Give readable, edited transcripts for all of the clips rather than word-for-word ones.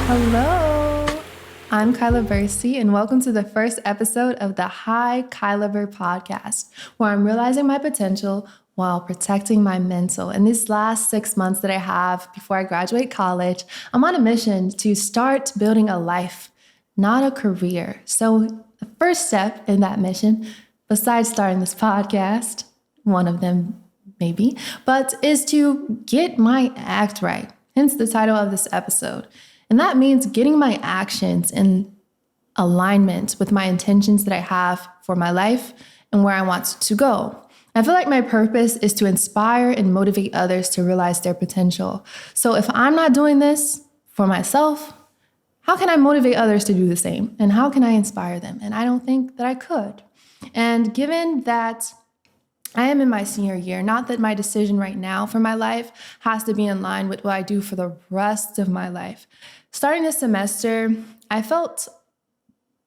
Hello, I'm Kylabursey, and welcome to the first episode of the Hikylabur Podcast, where I'm realizing my potential while protecting my mental. In these last 6 months that I have before I graduate college, I'm on a mission to start building a life, not a career. So the first step in that mission, besides starting this podcast, one of them maybe, but is to get my act right, hence the title of this episode. And that means getting my actions in alignment with my intentions that I have for my life and where I want to go. I feel like my purpose is to inspire and motivate others to realize their potential. So if I'm not doing this for myself, how can I motivate others to do the same? And how can I inspire them? And I don't think that I could. And given that I am in my senior year, not that my decision right now for my life has to be in line with what I do for the rest of my life. Starting this semester, I felt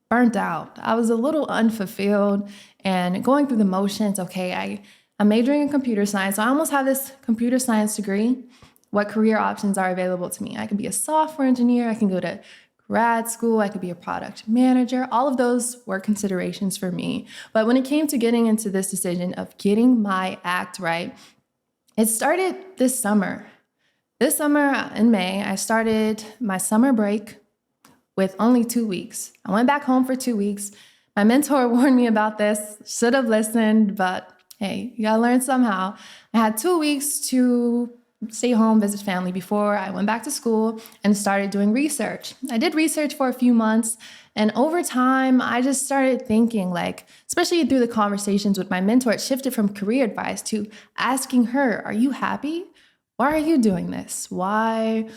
burnt out. I was a little unfulfilled and going through the motions. Okay, I'm majoring in computer science. So I almost have this computer science degree. What career options are available to me? I could be a software engineer. I can go to grad school. I could be a product manager. All of those were considerations for me. But when it came to getting into this decision of getting my act right, it started this summer. This summer in May, I started my summer break with only 2 weeks. I went back home for 2 weeks. My mentor warned me about this, should have listened, but hey, you gotta learn somehow. I had 2 weeks to stay home, visit family before I went back to school and started doing research. I did research for a few months, and over time, I just started thinking, especially through the conversations with my mentor, it shifted from career advice to asking her, are you happy? Why are you doing this? Why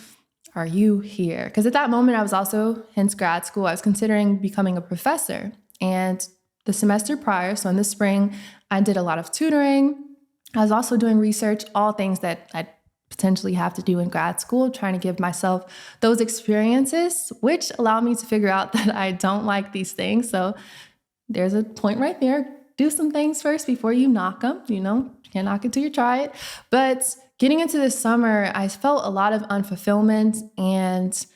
are you here? Because at that moment, I was also, hence grad school, I was considering becoming a professor. And the semester prior, so in the spring, I did a lot of tutoring. I was also doing research, all things that I'd potentially have to do in grad school, trying to give myself those experiences, which allowed me to figure out that I don't like these things. So there's a point right there. Do some things first before you knock them. You can't knock it till you try it. But getting into this summer, I felt a lot of unfulfillment, and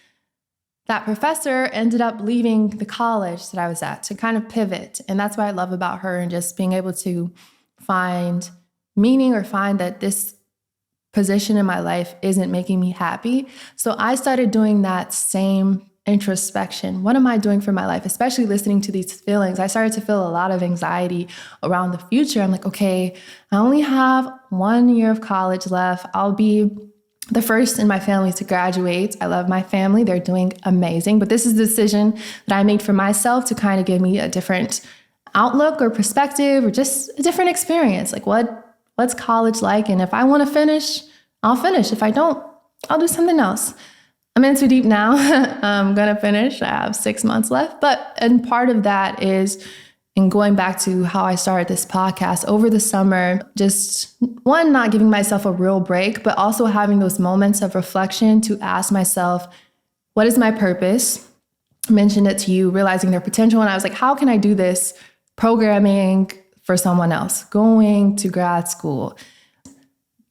that professor ended up leaving the college that I was at to kind of pivot. And that's what I love about her, and just being able to find meaning or find that this position in my life isn't making me happy. So I started doing that same introspection. What am I doing for my life? Especially listening to these feelings. I started to feel a lot of anxiety around the future. I'm like, okay, I only have 1 year of college left. I'll be the first in my family to graduate. I love my family. They're doing amazing. But this is the decision that I made for myself to kind of give me a different outlook or perspective, or just a different experience. What's college like? And if I want to finish, I'll finish. If I don't, I'll do something else. I'm in too deep now. I'm going to finish. I have 6 months left. And part of that is, in going back to how I started this podcast over the summer, just one, not giving myself a real break, but also having those moments of reflection to ask myself, what is my purpose? I mentioned it to you, realizing their potential. And I was like, how can I do this programming for someone else, going to grad school?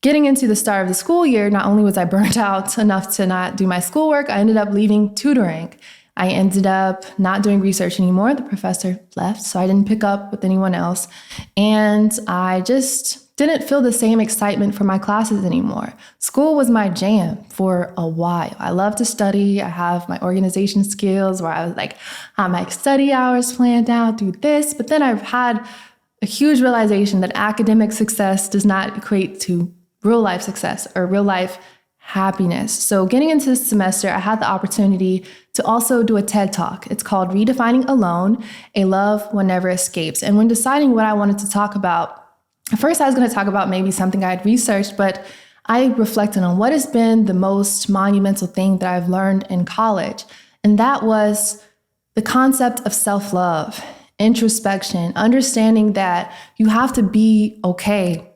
Getting into the start of the school year, not only was I burnt out enough to not do my schoolwork, I ended up leaving tutoring. I ended up not doing research anymore. The professor left, so I didn't pick up with anyone else. And I just didn't feel the same excitement for my classes anymore. School was my jam for a while. I love to study. I have my organization skills where I was have my study hours planned out, do this. But then I've had a huge realization that academic success does not equate to real life success or real life happiness. So getting into this semester, I had the opportunity to also do a TED Talk. It's called Redefining Alone, A Love One Never Escapes. And when deciding what I wanted to talk about, at first I was going to talk about maybe something I had researched, but I reflected on what has been the most monumental thing that I've learned in college. And that was the concept of self-love, introspection, understanding that you have to be okay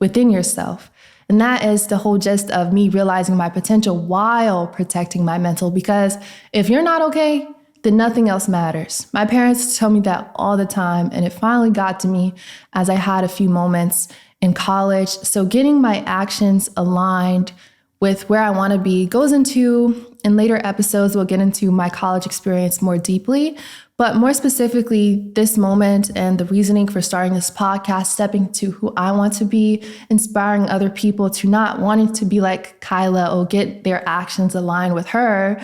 within yourself. And that is the whole gist of me realizing my potential while protecting my mental. Because if you're not okay, then nothing else matters. My parents tell me that all the time, and it finally got to me as I had a few moments in college. So getting my actions aligned with where I want to be goes into, in later episodes, we'll get into my college experience more deeply. But more specifically, this moment and the reasoning for starting this podcast, stepping to who I want to be, inspiring other people to not wanting to be like Kyla or get their actions aligned with her.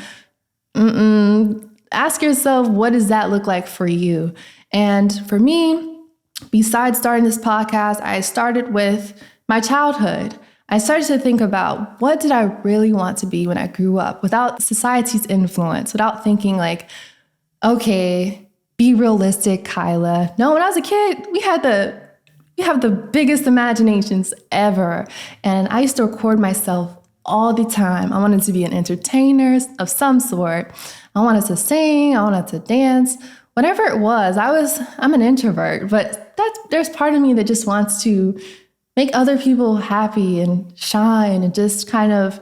Ask yourself, what does that look like for you? And for me, besides starting this podcast, I started with my childhood. I started to think about, what did I really want to be when I grew up without society's influence, without thinking like, okay, be realistic, Kyla. No, when I was a kid, we have the biggest imaginations ever. And I used to record myself all the time. I wanted to be an entertainer of some sort. I wanted to sing, I wanted to dance, whatever it was. I'm an introvert, but there's part of me that just wants to make other people happy and shine and just kind of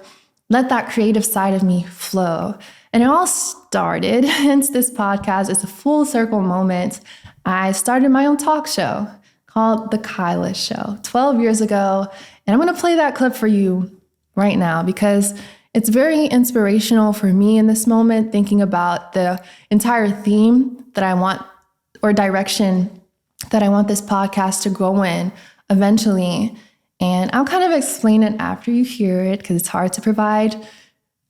let that creative side of me flow. And it all started, hence this podcast, it's a full circle moment. I started my own talk show called The Kyla Show 12 years ago. And I'm going to play that clip for you right now because it's very inspirational for me in this moment, thinking about the entire theme that I want, or direction that I want this podcast to go in eventually. And I'll kind of explain it after you hear it because it's hard to provide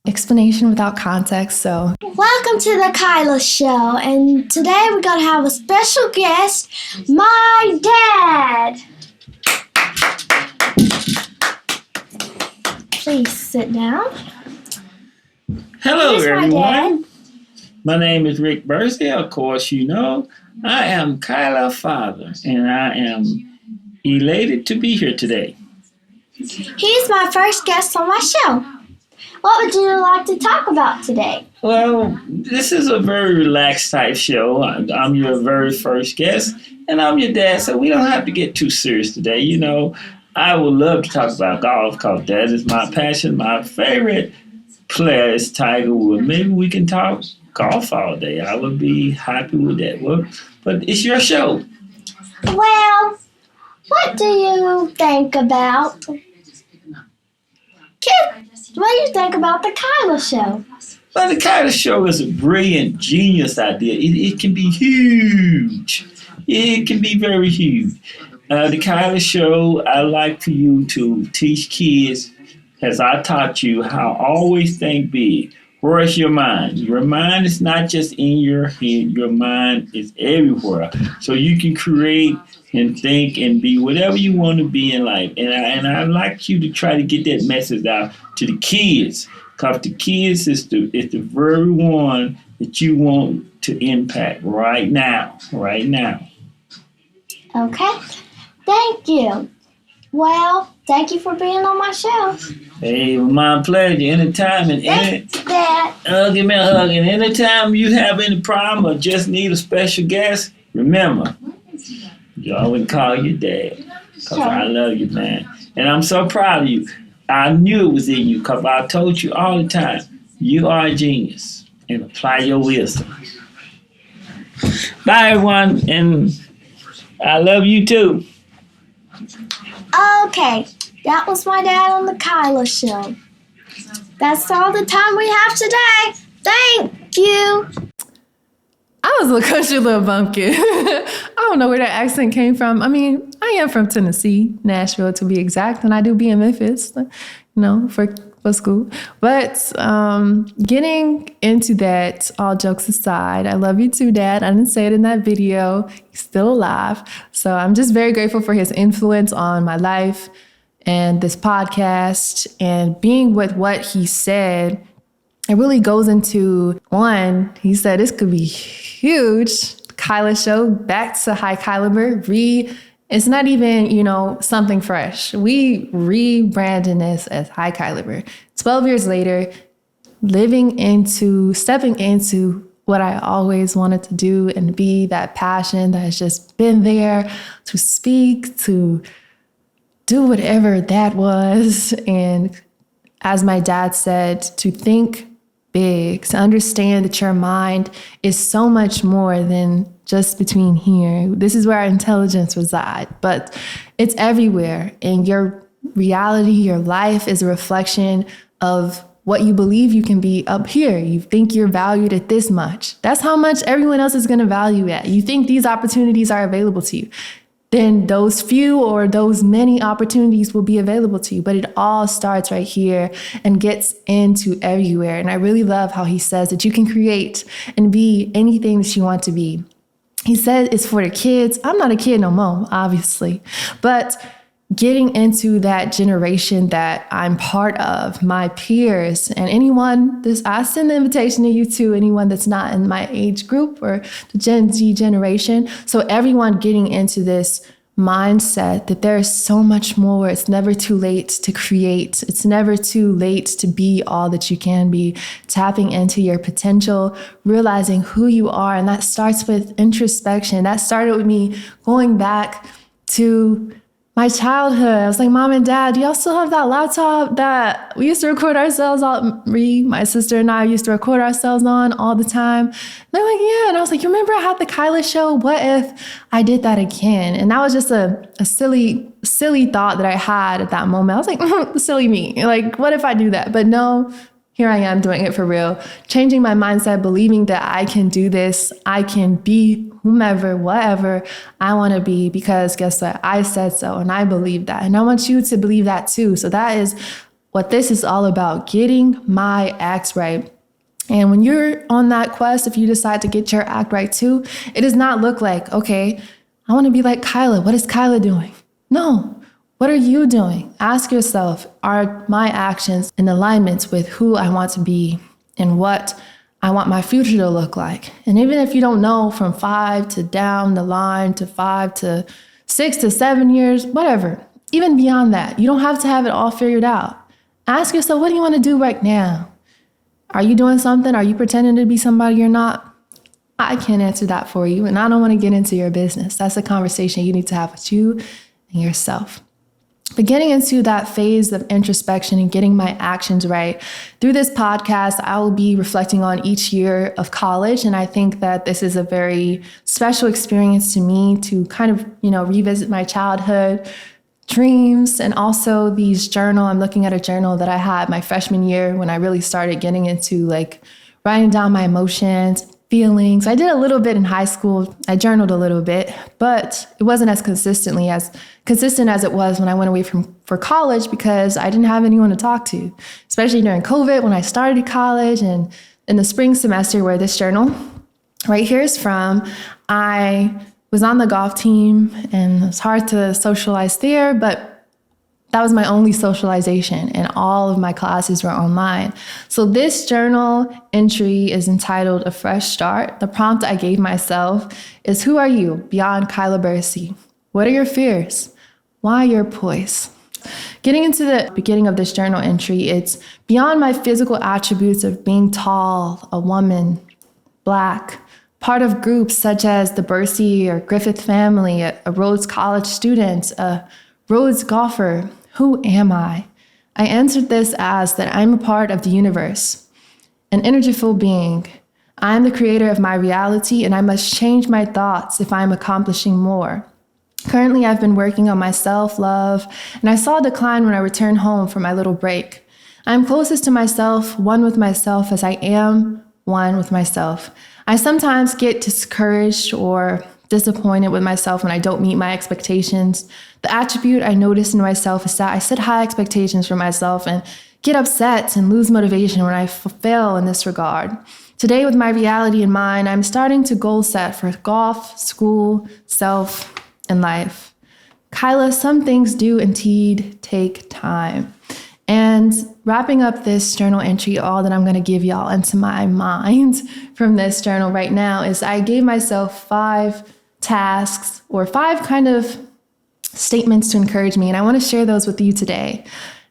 explanation without context. So welcome to the Kyla Show, and today we're gonna have a special guest, my dad. Please sit down. Hello, Here's everyone. My name is Rick Bursey. Of course, you know I am Kyla's father, and I am elated to be here today. He's my first guest on my show. What would you like to talk about today? Well, this is a very relaxed type show. I'm your very first guest, and I'm your dad, so we don't have to get too serious today. You know, I would love to talk about golf because that is my passion. My favorite player is Tiger Woods. Maybe we can talk golf all day. I would be happy with that. Well, but it's your show. Well, what do you think about... Kid, what do you think about the Kyla Show? Well, the Kyla Show is a brilliant, genius idea. It can be huge. It can be very huge. The Kyla Show, I like for you to teach kids, as I taught you, how always think big. Where is your mind? Your mind is not just in your head. Your mind is everywhere. So you can create and think and be whatever you want to be in life. And I like you to try to get that message out to the kids, because the kids is the very one that you want to impact right now. Okay, thank you. Well, thank you for being on my show. Hey, my pleasure. Anytime and Thanks, Dad. give me a hug. And anytime you have any problem or just need a special guest, remember, you always call your dad, because I love you, man. And I'm so proud of you. I knew it was in you because I told you all the time, you are a genius, and apply your wisdom. Bye, everyone, and I love you too. Okay, that was my dad on the Kyla Show. That's all the time we have today. Thank you. I was a country little bumpkin. I don't know where that accent came from. I mean, I am from Tennessee, Nashville to be exact, and I do be in Memphis, for school. But getting into that, all jokes aside, I love you too, Dad. I didn't say it in that video. He's still alive. So I'm just very grateful for his influence on my life and this podcast, and being with what he said. It really goes into, one, he said this could be huge. Kyla Show, back to Hikylabur. It's not even, something fresh. We rebranded this as Hikylabur. 12 years later, stepping into what I always wanted to do and be, that passion that has just been there to speak, to do whatever that was. And as my dad said, to think big, to understand that your mind is so much more than just between here. This is where our intelligence resides, but it's everywhere. And your reality, your life is a reflection of what you believe you can be up here. You think you're valued at this much. That's how much everyone else is going to value at. You think these opportunities are available to you. Then those few or those many opportunities will be available to you. But it all starts right here and gets into everywhere. And I really love how he says that you can create and be anything that you want to be. He said it's for the kids. I'm not a kid no more, obviously. But getting into that generation that I'm part of, my peers, and anyone, I send the invitation to you too, anyone that's not in my age group or the Gen Z generation. So everyone getting into this mindset that there's so much more. It's never too late to create. It's never too late to be all that you can be, tapping into your potential, realizing who you are. And that starts with introspection. That started with me going back to my childhood. I was like, Mom and Dad, do y'all still have that laptop that we used to record ourselves on? My sister and I used to record ourselves on all the time. And they're like, yeah. And I was like, you remember I had the Kyla show? What if I did that again? And that was just a silly thought that I had at that moment. I was like, silly me. Like, what if I do that? But no, here I am doing it for real, changing my mindset, believing that I can do this. I can be whomever, whatever I want to be, because guess what? I said so, and I believe that. And I want you to believe that too. So that is what this is all about, getting my act right. And when you're on that quest, if you decide to get your act right too, it does not look like, okay, I want to be like Kyla. What is Kyla doing? No. What are you doing? Ask yourself, are my actions in alignment with who I want to be and what I want my future to look like? And even if you don't know from 5 to down the line to 5 to 6 to 7 years, whatever, even beyond that, you don't have to have it all figured out. Ask yourself, what do you want to do right now? Are you doing something? Are you pretending to be somebody you're not? I can't answer that for you, and I don't want to get into your business. That's a conversation you need to have with you and yourself. But getting into that phase of introspection and getting my actions right, through this podcast, I will be reflecting on each year of college. And I think that this is a very special experience to me to kind of, revisit my childhood dreams, and also I'm looking at a journal that I had my freshman year when I really started getting into writing down my emotions, feelings. I did a little bit in high school. I journaled a little bit, but it wasn't as consistent as it was when I went away for college, because I didn't have anyone to talk to, especially during COVID when I started college. And in the spring semester, where this journal right here is from, I was on the golf team, and it's hard to socialize there, but that was my only socialization, and all of my classes were online. So this journal entry is entitled A Fresh Start. The prompt I gave myself is, who are you beyond kylabursey? What are your fears? Why your poise? Getting into the beginning of this journal entry, it's beyond my physical attributes of being tall, a woman, Black, part of groups such as the Bursey or Griffith family, a Rhodes College student, a Rhodes golfer. Who am I? I answered this as that I'm a part of the universe, an energyful being. I'm the creator of my reality, and I must change my thoughts if I'm accomplishing more. Currently, I've been working on my self-love, and I saw a decline when I returned home from my little break. I'm closest to myself, one with myself, as I am one with myself. I sometimes get discouraged or disappointed with myself when I don't meet my expectations. The attribute I notice in myself is that I set high expectations for myself and get upset and lose motivation when I fail in this regard. Today, with my reality in mind, I'm starting to goal set for golf, school, self, and life. Kyla, some things do indeed take time. And wrapping up this journal entry, all that I'm going to give y'all into my mind from this journal right now is I gave myself 5 tasks or 5 kind of statements to encourage me. And I want to share those with you today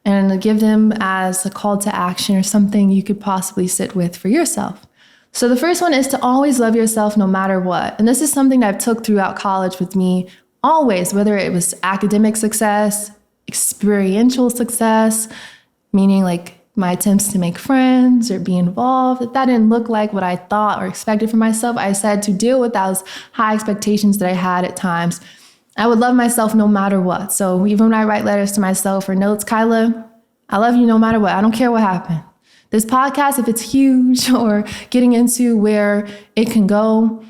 and give them as a call to action or something you could possibly sit with for yourself. So the first one is to always love yourself no matter what. And this is something that I've took throughout college with me always, whether it was academic success, experiential success, meaning my attempts to make friends or be involved. If that didn't look like what I thought or expected for myself, I said to deal with those high expectations that I had at times. I would love myself no matter what. So even when I write letters to myself or notes, Kyla, I love you no matter what. I don't care what happened. This podcast, if it's huge or getting into where it can go,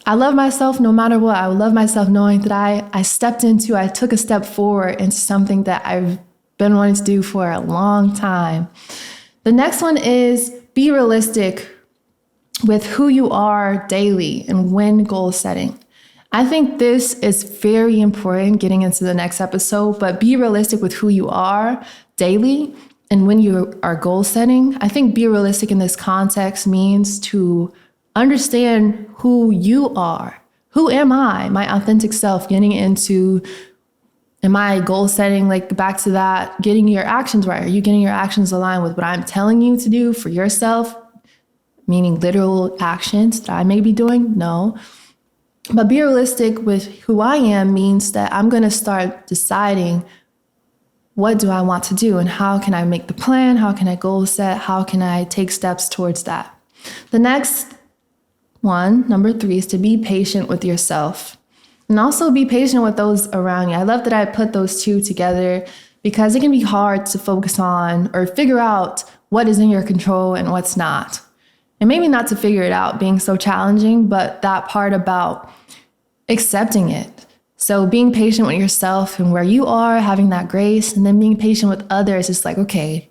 I love myself no matter what. I love myself knowing that I took a step forward into something that I've been wanting to do for a long time. The next one is be realistic with who you are daily and when goal setting. I think this is very important getting into the next episode, but be realistic with who you are daily and when you are goal setting. I think be realistic in this context means to understand who you are. Who am I? My authentic self, getting into, am I goal setting, like back to that, getting your actions right? Are you getting your actions aligned with what I'm telling you to do for yourself? Meaning literal actions that I may be doing? No. But be realistic with who I am means that I'm going to start deciding what do I want to do and how can I make the plan? How can I goal set? How can I take steps towards that? The next one, number 3, is to be patient with yourself and also be patient with those around you. I love that I put those two together because it can be hard to focus on or figure out what is in your control and what's not. And maybe not to figure it out being so challenging, but that part about accepting it. So being patient with yourself and where you are, having that grace, and then being patient with others. It's like, okay,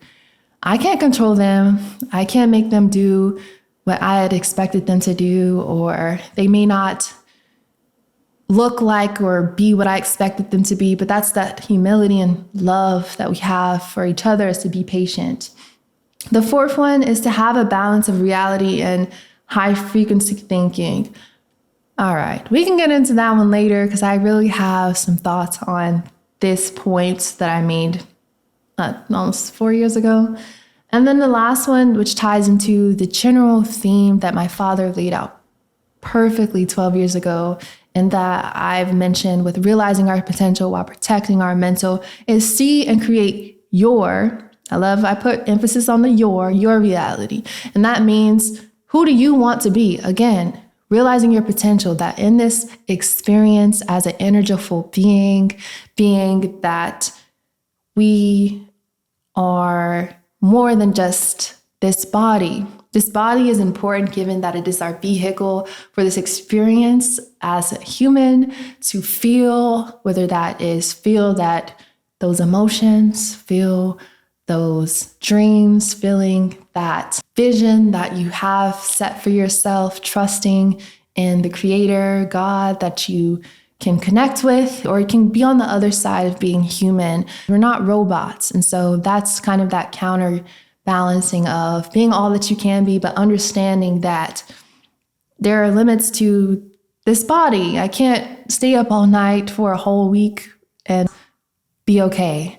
I can't control them. I can't make them do what I had expected them to do, or they may not look like or be what I expected them to be. But that's that humility and love that we have for each other, is to be patient. The 4th one is to have a balance of reality and high frequency thinking. All right, we can get into that one later because I really have some thoughts on this point that I made almost 4 years ago. And then the last one, which ties into the general theme that my father laid out perfectly 12 years ago, and that I've mentioned with realizing our potential while protecting our mental, is see and create I put emphasis on the your reality. And that means, who do you want to be? Again, realizing your potential, that in this experience as an energiful being that we are more than just this body. This body is important given that it is our vehicle for this experience as a human to feel, whether that is feel that those emotions, feel those dreams, feeling that vision that you have set for yourself, trusting in the Creator, God, that you can connect with, or you can be on the other side of being human. We're not robots. And so that's kind of that counterbalancing of being all that you can be, but understanding that there are limits to this body. I can't stay up all night for a whole week and be okay.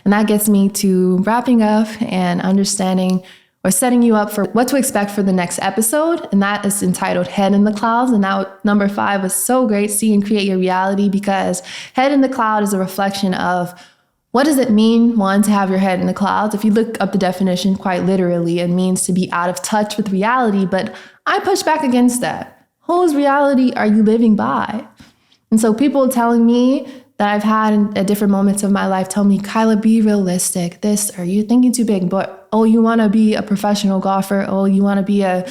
And that gets me to wrapping up and understanding or setting you up for what to expect for the next episode. And that is entitled Head in the Clouds. And that number 5 was so great, see and create your reality, because head in the cloud is a reflection of what does it mean, one, to have your head in the clouds. If you look up the definition quite literally, it means to be out of touch with reality. But I push back against that. Whose reality are you living by? And so people telling me that I've had at different moments of my life tell me, Kyla, be realistic. Are you thinking too big? But, oh, you want to be a professional golfer? Oh, you want to be a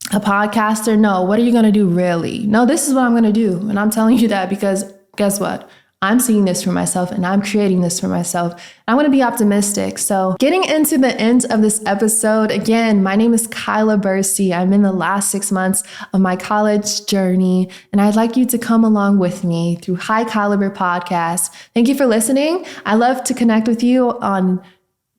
podcaster? No, what are you going to do really? No, this is what I'm going to do. And I'm telling you that because guess what? I'm seeing this for myself and I'm creating this for myself. I want to be optimistic. So getting into the end of this episode, again, my name is Kylabursey. I'm in the last 6 months of my college journey, and I'd like you to come along with me through Hikylabur Podcast. Thank you for listening. I love to connect with you on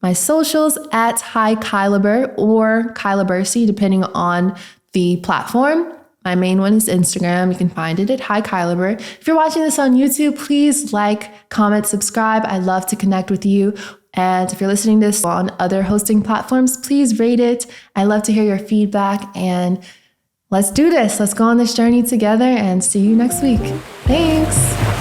my socials at Hikylabur or Kylabursey, depending on the platform. My main one is Instagram. You can find it at Hikylabur. If you're watching this on YouTube, please like, comment, subscribe. I love to connect with you. And if you're listening to this on other hosting platforms, please rate it. I love to hear your feedback. And let's do this. Let's go on this journey together and see you next week. Thanks.